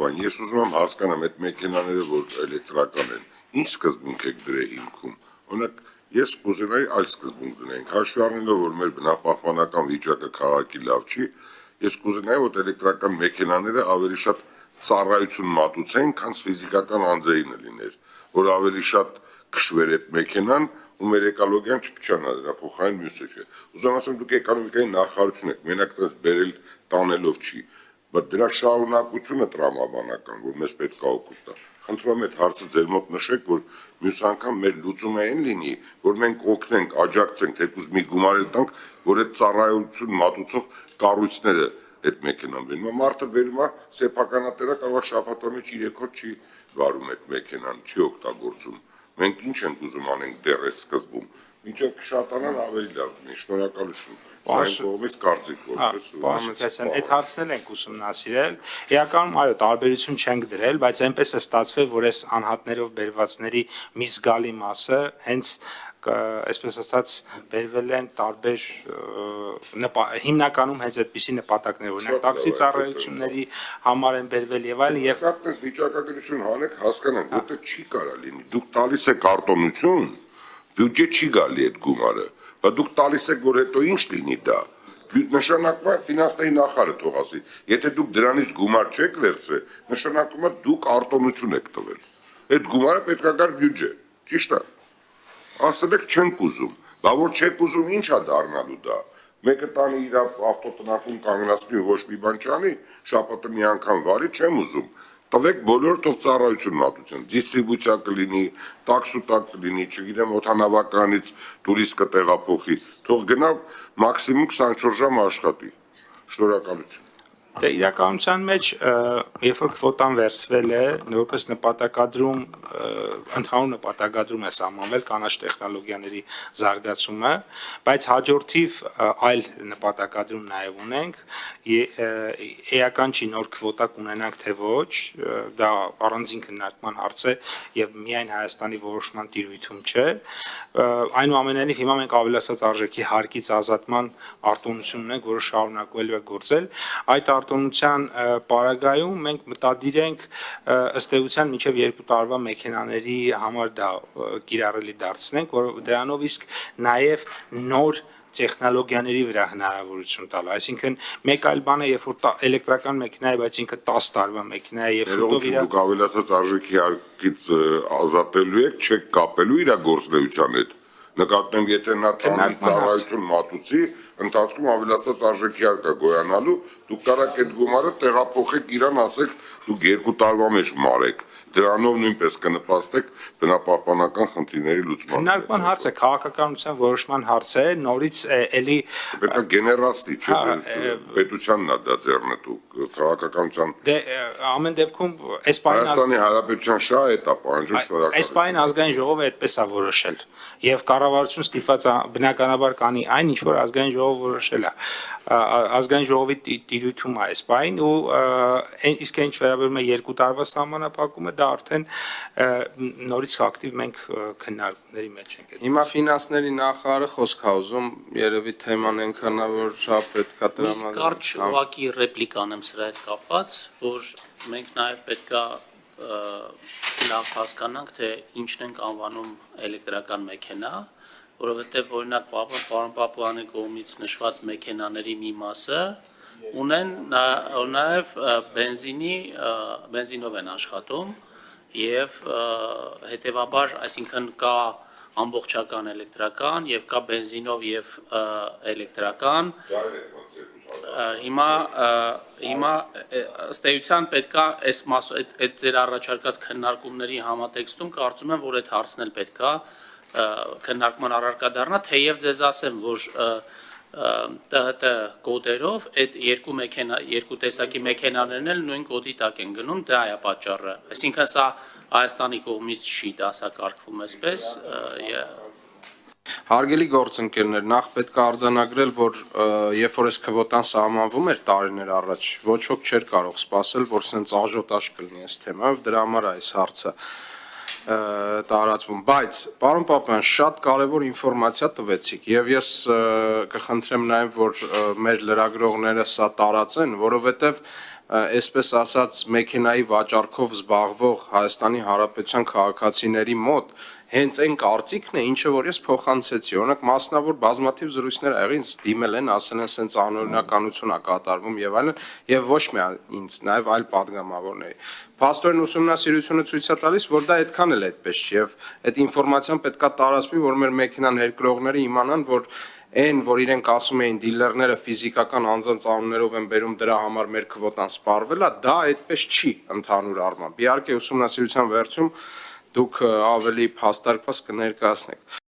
բան, ես ուզում եմ հասկանամ այդ մեքենաները, որ էլեկտրական են, ինչ սկզբունք եք դրել հիմքում։ Օրինակ, ես կուզենայի այլ սկզբունք դնենք, հաշվի առնելով, որ մեր բնապահպանական վիճակը քաղաքի լավ չի, ես կուզենայի, որ էլեկտրական մեքենաները ավելի շատ ծառայություն մատուցեն, քան ֆիզիկական անձերինը լիներ, որ ավելի շատ քշվեր այդ մեքենան ու մեր էկոլոգիան չփչանա դրա փոխարեն մյուսը չէ։ Ուզում ասեմ դուք էկոնոմիկայի նախարարություն եք, մենակ դες բերել տանելով չի, բայց դրա շարունակությունը տրամաբանական, որ մեզ պետք է օգուտ տա։ Խնդրում եմ այդ հարցը ձեր մոտ նշեք, որ մյուս անգամ մեր լուծումը այն լինի, որ մենք օգնենք, աջակցենք, թեկուզ մի գումար էլ տանք, որ այդ ծառայություն մատուցող կառույցները այդ մեքենան բերում։ Մարդը բերում է սեփականատերը կարող է շաբաթվա մեջ 3 օր չի վարում այդ մեքենան, չի օգտագործում։ Մենք ինչ ենք ուզում անենք դեռ այս սկզբում։ Մինչև կշատանան ավելի լավ լինի։ Շնորհակալություն։ Այն կողմից կարծիք որպես Պարոն, այդ հարցն ենք ուսումնասիրել։ Իրականում այո, տարբերություն չենք դրել, բայց այնպես է ստացվել, որ այս անհատներով բերվածների մի զգալի մասը հենց այսպես ասած բերվել են տարբեր հիմնականում հենց այդպիսի նպատակներ, օրինակ տաքսի ծառայությունների համար են բերվել եւ այլն եւ այդպես վիճակագրություն հանեք, հասկանանք, որտեղ չի կարա լինի։ Դուք տալիս եք արտոնություն, բյուջե չի գալի այդ գումարը, բայց դուք տալիս եք, որ հետո ինչ լինի դա։ Նշանակում է ֆինանսների նախարարը թող ասի, եթե դուք դրանից գումար չեք վերցրել, նշանակում է դուք արտոնություն եք տվել։ Այդ գումարը պետք է գար բյուջե, ճիշտ է։ Ասել եք չենք ուզում, բա որ չեք ուզում ինչ է դառնալու դա։ Մեկը տանի իր ավտոտնակում կանգնացնի ոչ մի բան չանի, շաբաթը մի անգամ վարի, չեմ ուզում։ Տվեք բոլորը թող ծառայություն մատուցեն, դիստրիբուցիա կլինի, տաքսուտակ կլինի, չգիտեմ, օդանավականից տուրիստ կտեղափոխի, թող գնա մաքսիմում 24 ժամ աշխատի։ Շնորհակալություն։ Դե իրականության մեջ երբ որ քվոտան վերցվել է, որպես նպատակադրում, ընդհանուր նպատակադրում է սահմանվել կանաչ տեխնոլոգիաների զարգացումը, բայց հաջորդիվ այլ նպատակադրում նաև ունենք, էական չի նոր քվոտա կունենանք թե ոչ, դա առանձին քննարկման հարց է եւ միայն Հայաստանի որոշման տիրույթում չէ, այնուամենայնիվ հիմա մենք ավելացված արժեքի հարկից ազատման արտոնություն ունենք, որը շարունակվելու է գործել, այդ արտոնության պարագայում մենք մտադիր ենք ըստ էության մինչև 2 տարվա մեքենաների համար դա կիրառելի դարձնենք, որ դրանով իսկ նաև նոր տեխնոլոգիաների վրա հնարավորություն տալ, այսինքն մեկ այլ բան է, երբ որ էլեկտրական մեքենա է, բայց ինքը 10 տարվա մեքենա է եւ շուտով իր դուք ավելացած արժեքի հարկից ազատելու եք, չեք կապելու իր գործունեության հետ։ Նկատում եմ, եթե նա տանի ծառայություն մատուցի, ընթացքում ավելացած արժեքի հարկը գոյանալու, դուք կարաք այդ գումարը տեղափոխեք իրան, ասեք, դուք 2 տարվա մեջ մարեք։ Դրանով նույնպես կնպաստեք բնապահպանական խնդիրների լուծմանը։ Քննարկման հարց է, քաղաքականության որոշման հարց է, նորից էլի պետք է գեներացնի, չէ՞, պետությանն է դա ձեռնտու, քաղաքականության։ Դե ամեն դեպքում այս բանը Հայաստանի Հանրապետության շահը է դա պահանջում շնորհակալություն։ Այս բանը ազգային ժողովը այդպես է որոշել եւ կառավարություն ստիպված բնականաբար կանի այն ինչ որ ազգային ժողովը որոշել է ազգային ժողովի տիրույթում է այս բան ու իսկ ինչ վերաբերում է 2 տարվա սահմանափակումը դա արդեն նորից ակտիվ մենք քննարկումների մեջ ենք։ Հիմա ֆինանսների նախարարը խոսք է ուզում, երևի թեման այնքան է որ շա պետքա տրամադրել։ Կարճ ուղղակի ռեպլիկ անեմ սրա հետ կապված, որ մենք նաև պետքա լավ հասկանանք, թե ինչն ենք անվանում էլեկտրական մեքենա, որովհետև օրինակ պարոն Պապույանի կողմից նշված մեքենաների մի մասը ունեն նաև բենզինով են աշխատում եւ հետեւաբար, այսինքն կա ամբողջական էլեկտրական եւ կա բենզինով եւ էլեկտրական հիմա ըստ էության պետքա այդ ձեր առաջարկած քննարկումների համատեքստում կարծում եմ որ այդ հարցն էլ պետքա քննարկման առարկա դառնա թեև ձեզ ասեմ որ ՏՀՏ կոդերով այդ երկու տեսակի մեքենաներն էլ նույն կոդի տակ են գնում դա է պատճառը այսինքն սա Հայաստանի կողմից չի դասակարգվում այսպես Հարգելի գործընկերներ, նախ պետք է արձանագրել, որ երբ որ այս քվոտան սահմանվում էր տարիներ առաջ, ոչ ոք չէր կարող սպասել, որ սենց աժոտաժ կլինի այս թեմայով, դրա համար է այս հարցը։ տարածվում, բայց պարոն Պապյան, շատ կարևոր ինֆորմացիա տվեցիք եւ ես կխնդրեմ նաեւ, որ մեր լրագրողները սա տարածեն, որովհետեւ այսպես ասած մեքենայի վաճառքով զբաղվող Հայաստանի Հանրապետության քաղաքացիների մոտ հենց այն կարծիքն է, ինչը որ ես փոխանցեցի, օրինակ մասնավոր բազմաթիվ զրույցներ ա եղել, ինձ դիմել են, ասել են, սենց անօրինականություն ա կատարվում եւ այլն, եւ ոչ միայն ինձ, նաեւ այլ падգամավորների։ Փաստորեն ուսումնասիրությունը ցույց է տալիս, որ դա այդքան էլ այդպես չի եւ այդ ինֆորմացիան պետքա տարածվի, որ մեր մեքենան ներկրողները իմանան, որ այն, որ իրենք ասում էին դիլերները ֆիզիկական անձանց անուններով են բերում դրա համար մեր քվոտան սպառվել է, դա այդպես չի ընդհանուր առմամբ։ Իհարկե ուսումնասիրության վերջում դուք ավելի փաստարկված կներկայացնեք։